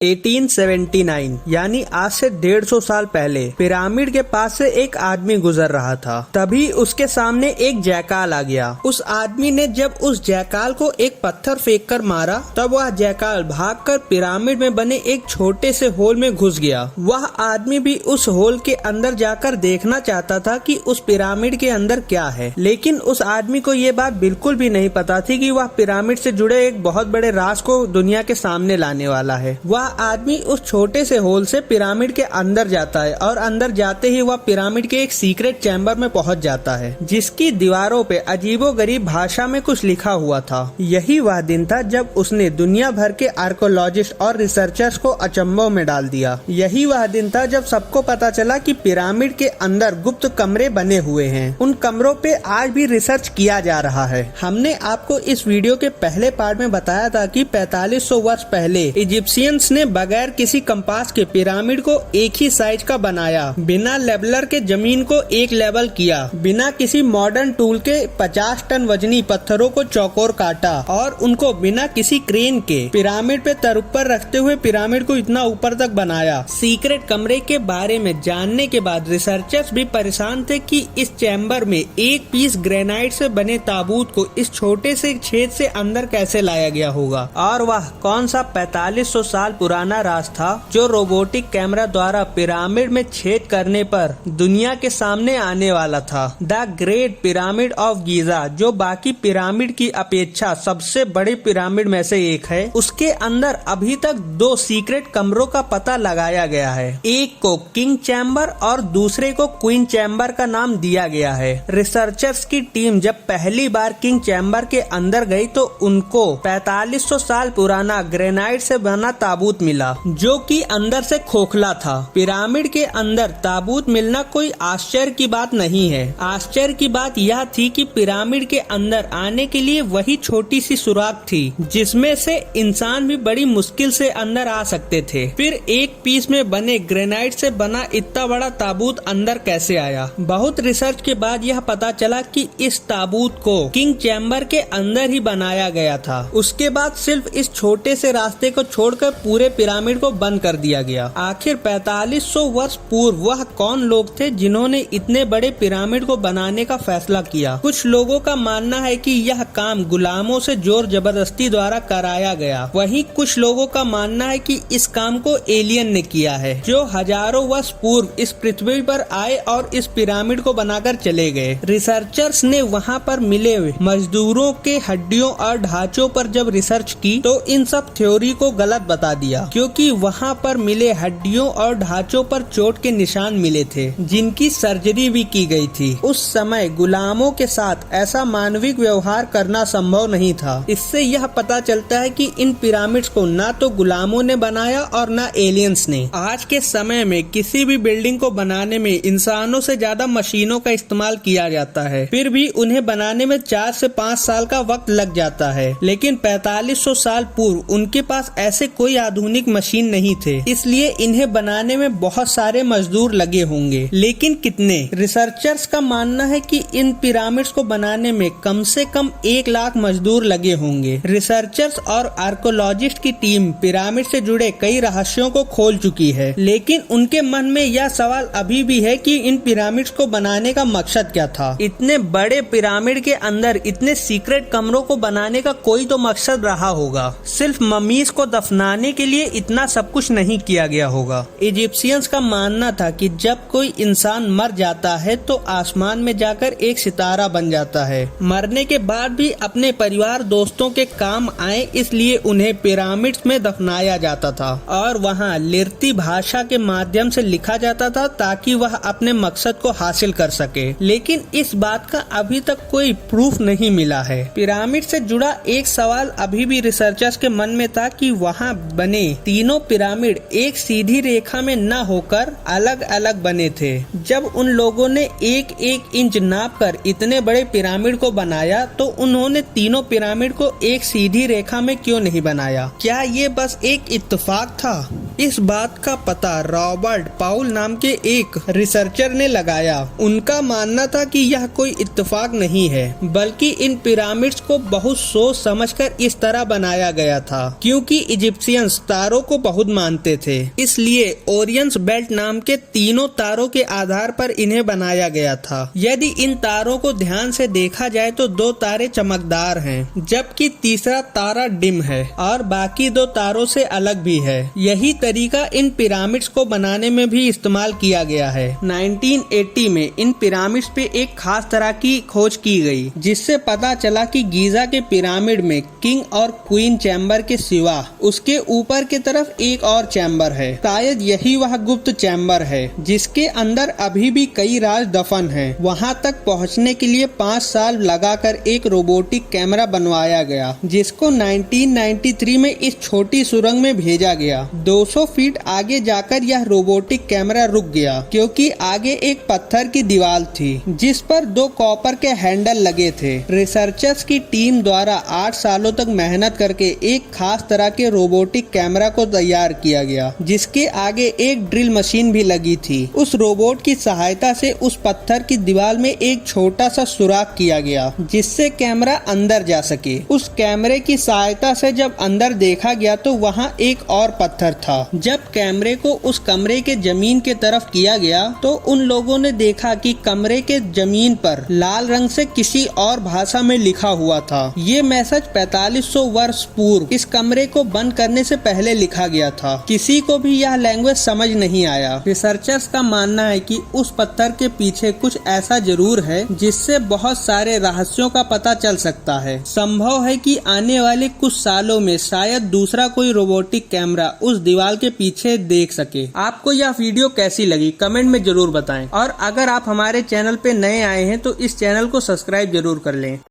1879 यानी आज से 150 साल पहले पिरामिड के पास से एक आदमी गुजर रहा था। तभी उसके सामने एक जैकाल आ गया। उस आदमी ने जब उस जैकाल को एक पत्थर फेंक कर मारा तब वह जैकाल भागकर पिरामिड में बने एक छोटे से होल में घुस गया। वह आदमी भी उस होल के अंदर जाकर देखना चाहता था कि उस पिरामिड के अंदर क्या है, लेकिन उस आदमी को ये बात बिल्कुल भी नहीं पता थी कि वह पिरामिड से जुड़े एक बहुत बड़े राज को दुनिया के सामने लाने वाला है। वह आदमी उस छोटे से होल से पिरामिड के अंदर जाता है और अंदर जाते ही वह पिरामिड के एक सीक्रेट चैम्बर में पहुंच जाता है, जिसकी दीवारों पे अजीबोगरीब भाषा में कुछ लिखा हुआ था। यही वह दिन था जब उसने दुनिया भर के आर्कोलॉजिस्ट और रिसर्चर्स को अचंभों में डाल दिया। यही वह दिन था जब सबको पता चला कि पिरामिड के अंदर गुप्त कमरे बने हुए हैं। उन कमरों पे आज भी रिसर्च किया जा रहा है। हमने आपको इस वीडियो के पहले पार्ट में बताया था कि 4500 वर्ष पहले इजिप्शियंस ने बगैर किसी कंपास के पिरामिड को एक ही साइज का बनाया, बिना लेवलर के जमीन को एक लेवल किया, बिना किसी मॉडर्न टूल के 50 टन वजनी पत्थरों को चौकोर काटा और उनको बिना किसी क्रेन के पिरामिड पे ऊपर रखते हुए पिरामिड को इतना ऊपर तक बनाया। सीक्रेट कमरे के बारे में जानने के बाद रिसर्चर्स भी परेशान थे कि इस चैम्बर में एक पीस ग्रेनाइट से बने ताबूत को इस छोटे से छेद से अंदर कैसे लाया गया होगा, और वह कौन सा 4500 साल पुराना राज था जो रोबोटिक कैमरा द्वारा पिरामिड में छेद करने पर दुनिया के सामने आने वाला था। The great pyramid of Giza, जो बाकी पिरामिड की अपेक्षा सबसे बड़े पिरामिड में से एक है, उसके अंदर अभी तक 2 सीक्रेट कमरों का पता लगाया गया है। एक को किंग चैम्बर और दूसरे को क्वीन चैम्बर का नाम दिया गया है। रिसर्चर्स की टीम जब पहली बार किंग चैम्बर के अंदर गई तो उनको 4500 साल पुराना ग्रेनाइट से बना ताबूत मिला, जो कि अंदर से खोखला था। पिरामिड के अंदर ताबूत मिलना कोई आश्चर्य की बात नहीं है। आश्चर्य की बात यह थी कि पिरामिड के अंदर आने के लिए वही छोटी सी सुराख थी जिसमें से इंसान भी बड़ी मुश्किल से अंदर आ सकते थे। फिर एक पीस में बने ग्रेनाइट से बना इतना बड़ा ताबूत अंदर कैसे आया? बहुत रिसर्च के बाद यह पता चला कि इस ताबूत को किंग चैम्बर के अंदर ही बनाया गया था। उसके बाद सिर्फ इस छोटे से रास्ते को छोड़कर पूरे पिरामिड को बंद कर दिया गया। आखिर 4500 वर्ष पूर्व वह कौन लोग थे जिन्होंने इतने बड़े पिरामिड को बनाने का फैसला किया? कुछ लोगों का मानना है कि यह काम गुलामों से जोर जबरदस्ती द्वारा कराया गया। वहीं कुछ लोगों का मानना है कि इस काम को एलियन ने किया है, जो हजारों वर्ष पूर्व इस पृथ्वी पर आए और इस पिरामिड को बनाकर चले गए। रिसर्चर्स ने वहाँ पर मिले मजदूरों के हड्डियों और ढांचों पर जब रिसर्च की तो इन सब थ्योरी को गलत बता दिया, क्योंकि वहाँ पर मिले हड्डियों और ढांचों पर चोट के निशान मिले थे, जिनकी सर्जरी भी की गई थी। उस समय गुलामों के साथ ऐसा मानविक व्यवहार करना संभव नहीं था। इससे यह पता चलता है कि इन पिरामिड्स को ना तो गुलामों ने बनाया और ना एलियंस ने। आज के समय में किसी भी बिल्डिंग को बनाने में इंसानों से ज्यादा मशीनों का इस्तेमाल किया जाता है, फिर भी उन्हें बनाने में 4 से 5 साल का वक्त लग जाता है। लेकिन 4500 साल पूर्व उनके पास ऐसे कोई आधुनिक मशीन नहीं थे, इसलिए इन्हें बनाने में बहुत सारे मजदूर लगे होंगे। लेकिन कितने? रिसर्चर्स का मानना है कि इन पिरामिड्स को बनाने में कम से कम 1 लाख मजदूर लगे होंगे। रिसर्चर्स और आर्कोलॉजिस्ट की टीम पिरामिड से जुड़े कई रहस्यों को खोल चुकी है, लेकिन उनके मन में यह सवाल अभी भी है कि इन पिरामिड्स को बनाने का मकसद क्या था? इतने बड़े पिरामिड के अंदर इतने सीक्रेट कमरों को बनाने का कोई तो मकसद रहा होगा। सिर्फ ममीज को दफनाने के लिए इतना सब कुछ नहीं किया गया होगा। इजिप्शियंस का मानना था कि जब कोई इंसान मर जाता है तो आसमान में जाकर एक सितारा बन जाता है। मरने के बाद भी अपने परिवार दोस्तों के काम आए, इसलिए उन्हें पिरामिड्स में दफनाया जाता था और वहाँ लिरती भाषा के माध्यम से लिखा जाता था ताकि वह अपने मकसद को हासिल कर सके। लेकिन इस बात का अभी तक कोई प्रूफ नहीं मिला है। पिरामिड से जुड़ा एक सवाल अभी भी रिसर्चर्स के मन में था कि वहाँ बने तीनों पिरामिड एक सीधी रेखा में न होकर अलग अलग बने थे। जब उन लोगों ने 1-1 इंच नापकर इतने बड़े पिरामिड को बनाया तो उन्होंने तीनों पिरामिड को एक सीधी रेखा में क्यों नहीं बनाया? क्या ये बस एक इत्तेफाक था? इस बात का पता रॉबर्ट पाउल नाम के एक रिसर्चर ने लगाया। उनका मानना था कि यह कोई इत्तेफाक नहीं है, बल्कि इन पिरामिड्स को बहुत सोच समझकर इस तरह बनाया गया था, क्योंकि इजिप्शियंस तारों को बहुत मानते थे, इसलिए ओरियंस बेल्ट नाम के तीनों तारों के आधार पर इन्हें बनाया गया था। यदि इन तारों को ध्यान से देखा जाए तो 2 तारे चमकदार हैं, जबकि तीसरा तारा डिम है और बाकी 2 तारों से अलग भी है। यही तरीका इन पिरामिड्स को बनाने में भी इस्तेमाल किया गया है। 1980 में इन पिरामिड्स पे एक खास तरह की खोज की गई, जिससे पता चला कि गीजा के पिरामिड में किंग और क्वीन चैम्बर के सिवा उसके ऊपर की तरफ एक और चैम्बर है। शायद यही वह गुप्त चैम्बर है जिसके अंदर अभी भी कई राज दफन हैं। वहां तक पहुंचने के लिए 5 साल लगाकर एक रोबोटिक कैमरा बनवाया गया, जिसको 1993 में इस छोटी सुरंग में भेजा गया। 200 फीट आगे जाकर यह रोबोटिक कैमरा रुक गया, क्योंकि आगे एक पत्थर की दीवार थी जिस पर 2 कॉपर के हैंडल लगे थे। रिसर्चर्स की टीम द्वारा 8 सालों तक मेहनत करके एक खास तरह के रोबोटिक कैमरा को तैयार किया गया, जिसके आगे एक ड्रिल मशीन भी लगी थी। उस रोबोट की सहायता से उस पत्थर की दीवार में एक छोटा सा सुराख किया गया, जिससे कैमरा अंदर जा सके। उस कैमरे की सहायता से जब अंदर देखा गया तो वहाँ एक और पत्थर था। जब कैमरे को उस कमरे के जमीन के तरफ किया गया तो उन लोगों ने देखा कि कमरे के जमीन पर लाल रंग से किसी और भाषा में लिखा हुआ था। ये मैसेज 4500 वर्ष पूर्व इस कमरे को बंद करने से पहले लिखा गया था। किसी को भी यह लैंग्वेज समझ नहीं आया। रिसर्चर्स का मानना है कि उस पत्थर के पीछे कुछ ऐसा जरूर है जिससे बहुत सारे रहस्यों का पता चल सकता है। संभव है कि आने वाले कुछ सालों में शायद दूसरा कोई रोबोटिक कैमरा उस दीवार के पीछे देख सके। आपको यह वीडियो कैसी लगी कमेंट में जरूर बताएं, और अगर आप हमारे चैनल पे नए आए हैं तो इस चैनल को सब्सक्राइब जरूर कर लें।